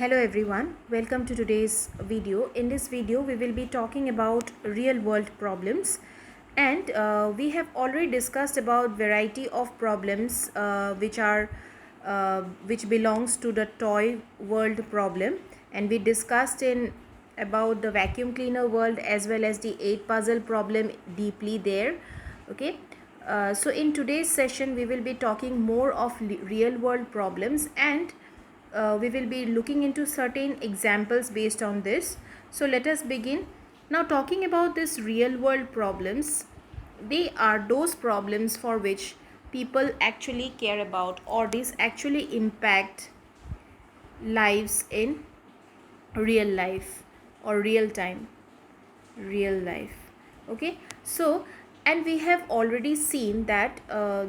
Hello everyone, welcome to today's video. In this video, we will be talking about real world problems, and we have already discussed about variety of problems which belongs to the toy world problem, and we discussed in about the vacuum cleaner world as well as the 8 puzzle problem deeply there. Okay. So in today's session, we will be talking more of real world problems, and we will be looking into certain examples based on this. So let us begin. Now, talking about this real world problems, they are those problems for which people actually care about, or these actually impact lives in real life or real life. Okay, so and we have already seen that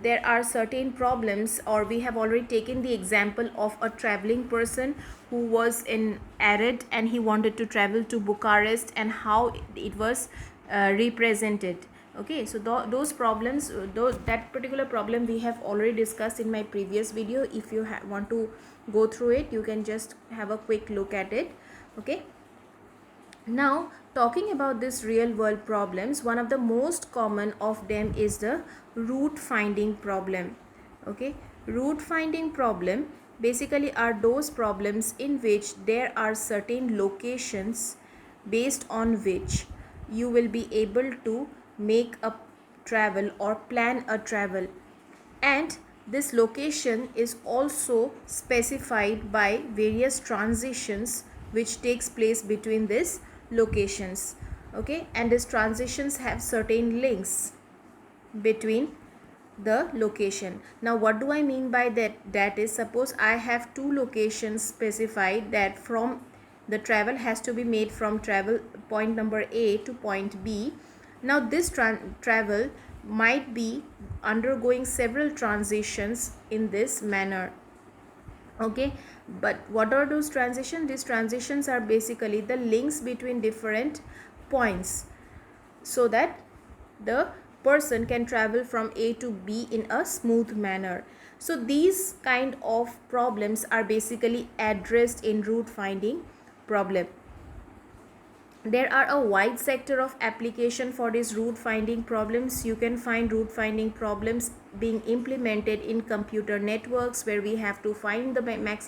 there are certain problems, or we have already taken the example of a traveling person who was in Arid and he wanted to travel to Bucharest, and how it was represented. Okay, so those problems, that particular problem we have already discussed in my previous video. If you want to go through it, you can just have a quick look at it. Okay, now, talking about this real world problems, one of the most common of them is the route finding problem. Okay, route finding problem basically are those problems in which there are certain locations based on which you will be able to make a travel or plan a travel, and this location is also specified by various transitions which takes place between these locations. Okay, and these transitions have certain links between the location. Now what do I mean by that is, suppose I have two locations specified that from the travel has to be made from travel point number A to point B. Now this travel might be undergoing several transitions in this manner. Okay, but what are those transitions? These transitions are basically the links between different points, so that the person can travel from A to B in a smooth manner. So these kind of problems are basically addressed in route finding problem. There are a wide sector of application for these route finding problems. You can find route finding problems being implemented in computer networks, where we have to find the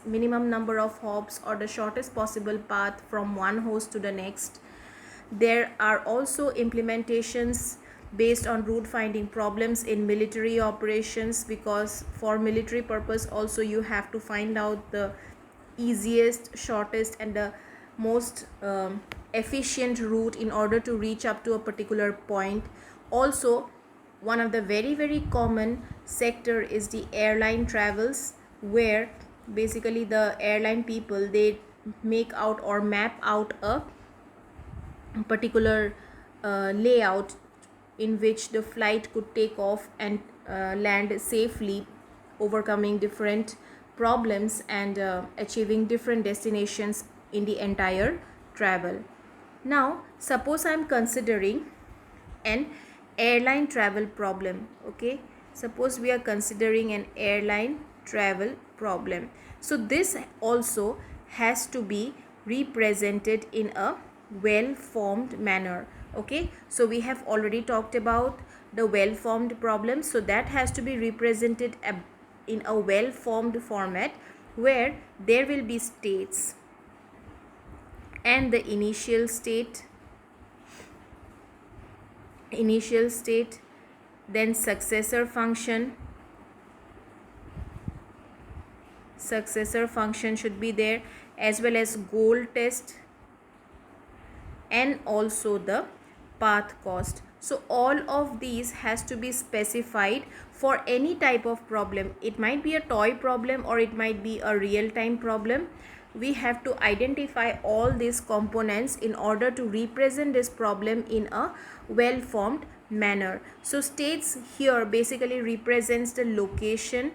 minimum number of hops or the shortest possible path from one host to the next. There are also implementations based on route finding problems in military operations, because for military purpose also you have to find out the easiest, shortest and the most efficient route in order to reach up to a particular point. Also, one of the very common sector is the airline travels, where basically the airline people, they make out or map out a particular layout in which the flight could take off and land safely, overcoming different problems and achieving different destinations in the entire travel. Now suppose I am considering an airline travel problem. Okay, suppose we are considering an airline travel problem. So this also has to be represented in a well formed manner. Okay, so we have already talked about the well formed problem, so that has to be represented in a well formed format, where there will be states and the initial state, then successor function should be there, as well as goal test, and also the path cost. So all of these has to be specified for any type of problem. It might be a toy problem or it might be a real-time problem. We have to identify all these components in order to represent this problem in a well-formed manner. So states here basically represents the location,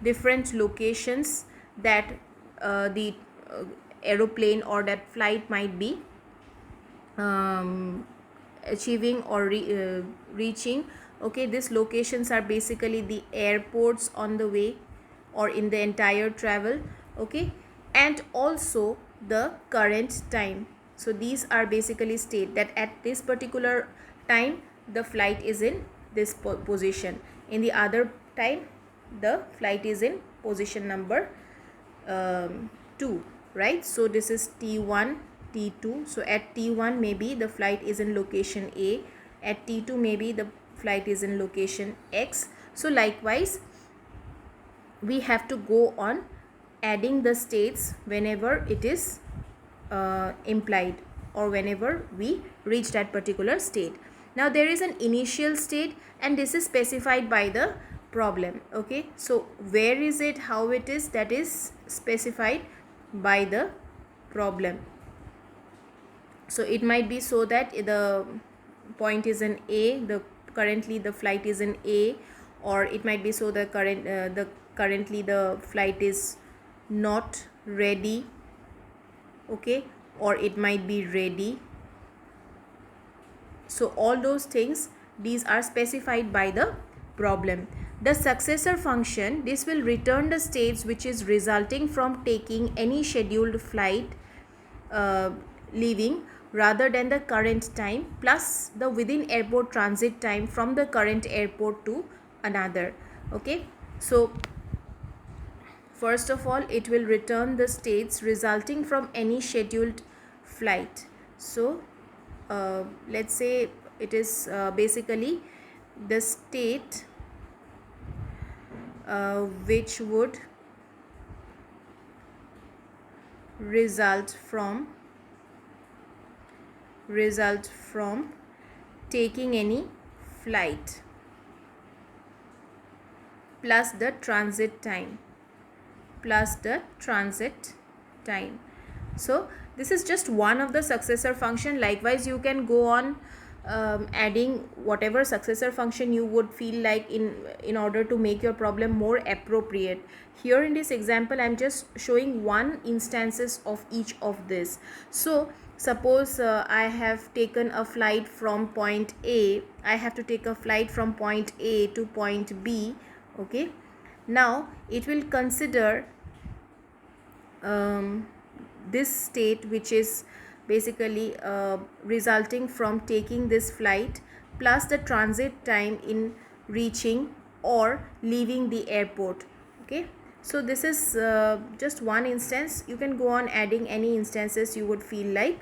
different locations that the aeroplane or that flight might be achieving or reaching. Okay, these locations are basically the airports on the way or in the entire travel. Okay, and also the current time. So these are basically state that at this particular time the flight is in this position, in the other time the flight is in position number 2, right? So this is T1, T2. So at T1 maybe the flight is in location A, at T2 maybe the flight is in location X. So likewise we have to go on adding the states whenever it is implied or whenever we reach that particular state. Now there is an initial state and this is specified by the problem. Okay, so where is it, how it is, that is specified by the problem. So it might be so that the point is in A, currently the flight is in A, or it might be so the currently the flight is not ready, okay, or it might be ready. So all those things, these are specified by the problem. The successor function, this will return the states which is resulting from taking any scheduled flight leaving rather than the current time plus the within airport transit time from the current airport to another. Okay, so first of all it will return the states resulting from any scheduled flight. So let's say it is basically the state which would result from taking any flight plus the transit time So this is just one of the successor function. Likewise you can go on adding whatever successor function you would feel like in order to make your problem more appropriate. Here in this example I'm just showing one instances of each of this. So suppose I have taken a flight from point A, I have to take a flight from point A to point B. Okay, now it will consider this state which is basically resulting from taking this flight plus the transit time in reaching or leaving the airport. Okay, so this is just one instance. You can go on adding any instances you would feel like.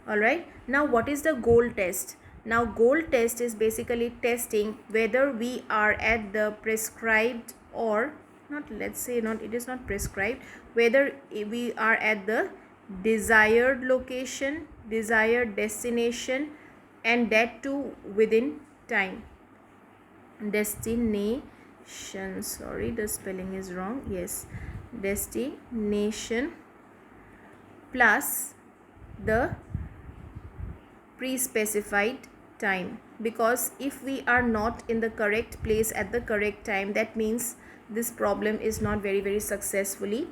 All right, now what is the goal test? Now goal test is basically testing whether we are at the prescribed or not, let's say not, it is not prescribed, whether we are at the desired location, desired destination, and that too within time. Destination, sorry the spelling is wrong, yes, destination plus the pre-specified time, because if we are not in the correct place at the correct time, that means this problem is not very successful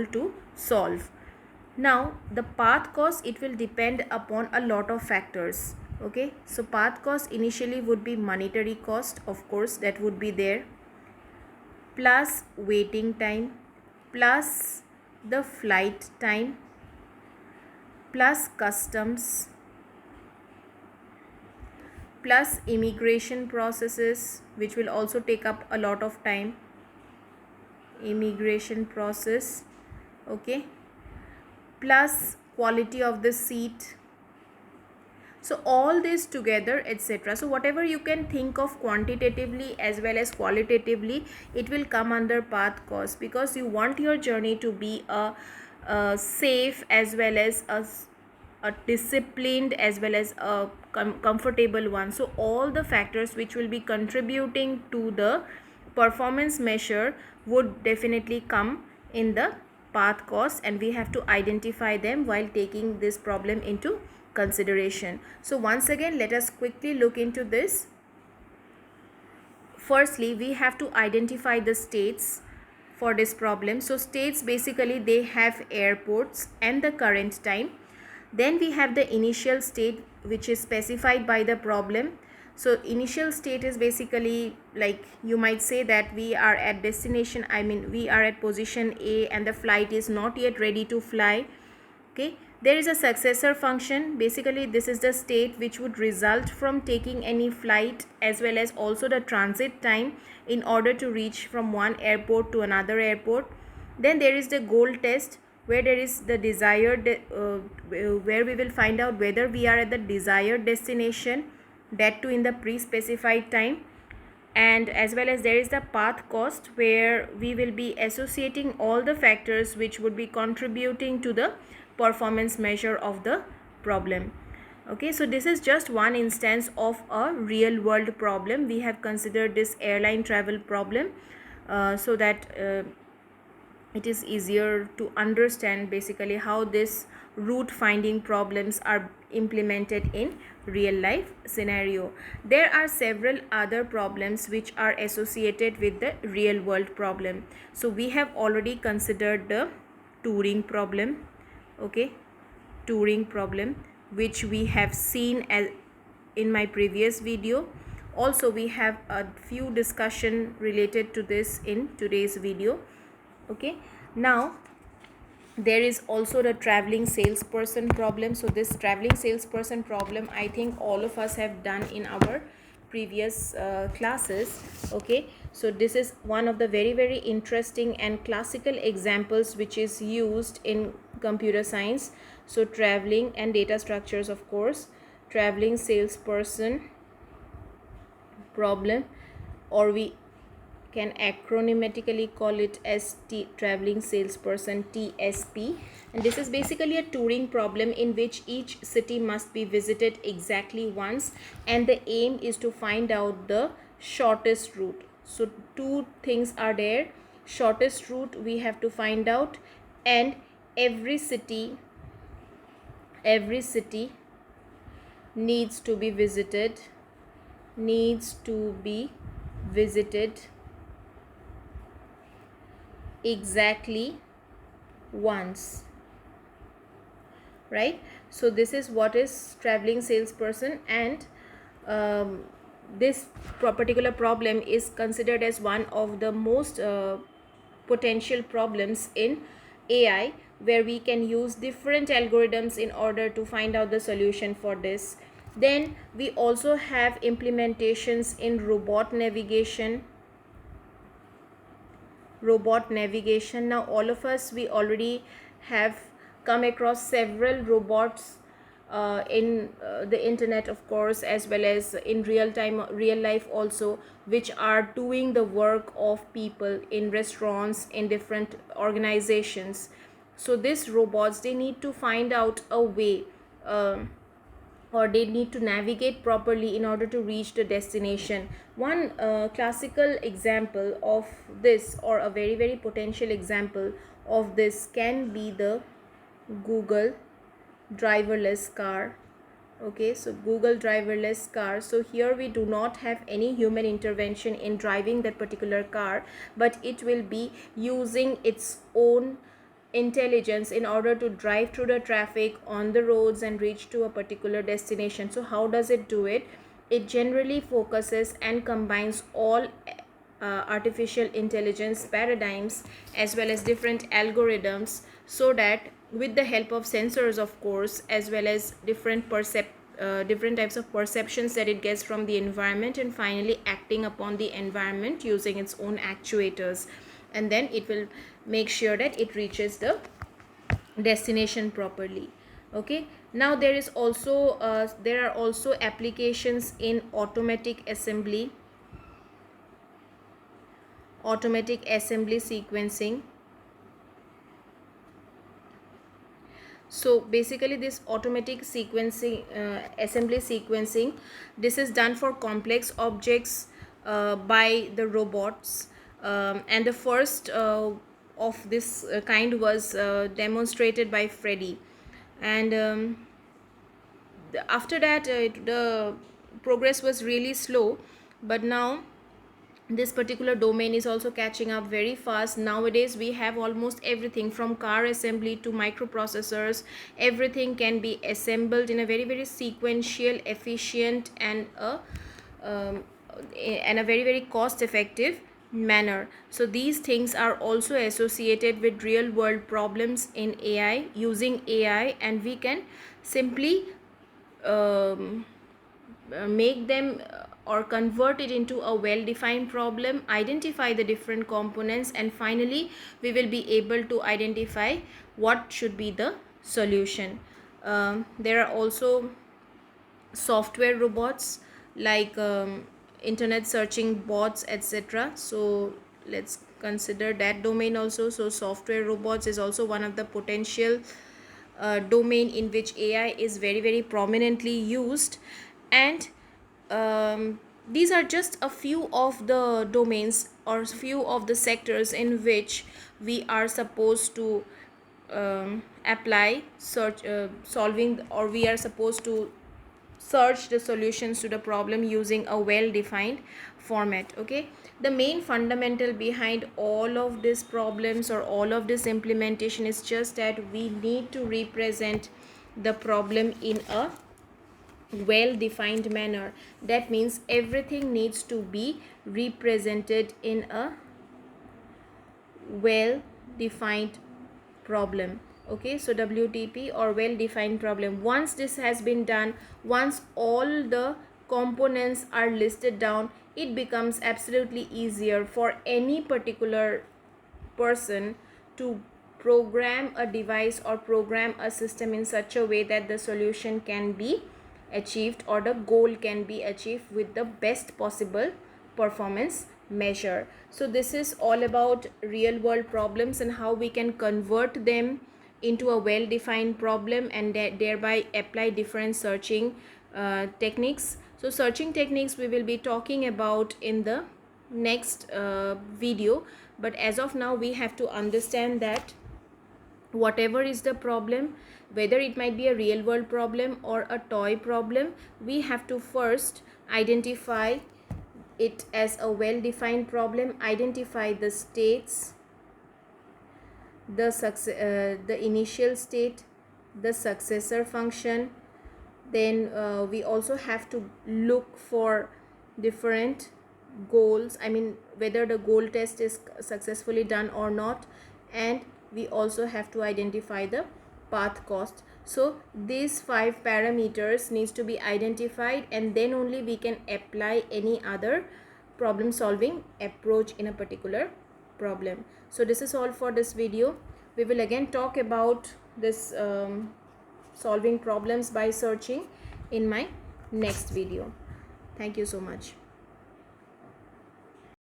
to solve. Now the path cost, it will depend upon a lot of factors. Okay, so path cost initially would be monetary cost, of course that would be there, plus waiting time, plus the flight time, plus customs, plus immigration processes, which will also take up a lot of time, immigration process. Okay, plus quality of the seat. So all this together, etc. So whatever you can think of quantitatively as well as qualitatively, it will come under path cost, because you want your journey to be a safe as well as a disciplined as well as a comfortable one. So all the factors which will be contributing to the performance measure would definitely come in the path cost, and we have to identify them while taking this problem into consideration. So once again, let us quickly look into this. Firstly, we have to identify the states for this problem. So states, basically they have airports and the current time. Then we have the initial state which is specified by the problem. So initial state is basically like you might say that we are at destination, I mean we are at position A and the flight is not yet ready to fly. Okay, there is a successor function. Basically this is the state which would result from taking any flight, as well as also the transit time in order to reach from one airport to another airport. Then there is the goal test, where there is the desired where we will find out whether we are at the desired destination, that too in the pre-specified time. And as well as there is the path cost, where we will be associating all the factors which would be contributing to the performance measure of the problem. Okay, so this is just one instance of a real world problem. We have considered this airline travel problem so that it is easier to understand basically how this route finding problems are implemented in real life scenario. There are several other problems which are associated with the real world problem. So we have already considered the Turing problem. Okay, Turing problem, which we have seen as in my previous video. Also we have a few discussion related to this in today's video. Okay, now there is also the traveling salesperson problem. So this traveling salesperson problem, I think all of us have done in our previous classes. Okay, so this is one of the very interesting and classical examples which is used in computer science. So traveling and data structures, of course, traveling salesperson problem, or we can acronymatically call it as traveling salesperson, TSP. And this is basically a Turing problem in which each city must be visited exactly once, and the aim is to find out the shortest route. So two things are there: shortest route we have to find out, and every city needs to be visited exactly once, right? So this is what is traveling salesperson, and this particular problem is considered as one of the most potential problems in AI, where we can use different algorithms in order to find out the solution for this. Then we also have implementations in robot navigation. Now all of us, we already have come across several robots in the internet, of course, as well as in real life also, which are doing the work of people in restaurants, in different organizations. So these robots, they need to find out a way or they need to navigate properly in order to reach the destination. One classical example of this, or a very potential example of this, can be the Google driverless car. Okay, so Google driverless car. So here we do not have any human intervention in driving that particular car, but it will be using its own intelligence in order to drive through the traffic on the roads and reach to a particular destination. So how does it do it? It generally focuses and combines all artificial intelligence paradigms as well as different algorithms, so that with the help of sensors, of course, as well as different types of perceptions that it gets from the environment, and finally acting upon the environment using its own actuators, and then it will make sure that it reaches the destination properly. Okay, now there is also there are also applications in automatic assembly sequencing. So basically this automatic sequencing assembly sequencing, this is done for complex objects by the robots, and the first of this kind was demonstrated by Freddy, and after that the progress was really slow, but now this particular domain is also catching up very fast. Nowadays we have almost everything from car assembly to microprocessors. Everything can be assembled in a very sequential, efficient, and a um, in a very cost effective manner. So these things are also associated with real world problems in AI, using AI, and we can simply um, make them or convert it into a well defined problem, identify the different components, and finally we will be able to identify what should be the solution. There are also software robots like internet searching bots, etc. So let's consider that domain also. So software robots is also one of the potential domain in which AI is very prominently used. And these are just a few of the domains or few of the sectors in which we are supposed to apply search solving, or we are supposed to search the solutions to the problem using a well defined format. Okay, the main fundamental behind all of these problems or all of this implementation is just that we need to represent the problem in a well defined manner. That means everything needs to be represented in a well defined problem. Okay, so WDP or well defined problem. Once this has been done, once all the components are listed down, it becomes absolutely easier for any particular person to program a device or program a system in such a way that the solution can be achieved or the goal can be achieved with the best possible performance measure. So this is all about real world problems and how we can convert them into a well defined problem and thereby apply different searching techniques. So searching techniques we will be talking about in the next video, but as of now we have to understand that whatever is the problem, whether it might be a real world problem or a toy problem, we have to first identify it as a well defined problem, identify the states, the initial state, the successor function. Then we also have to look for different goals, I mean whether the goal test is successfully done or not, and we also have to identify the path cost. So these 5 parameters needs to be identified, and then only we can apply any other problem solving approach in a particular problem. So this is all for this video. We will again talk about this solving problems by searching in my next video. Thank you so much.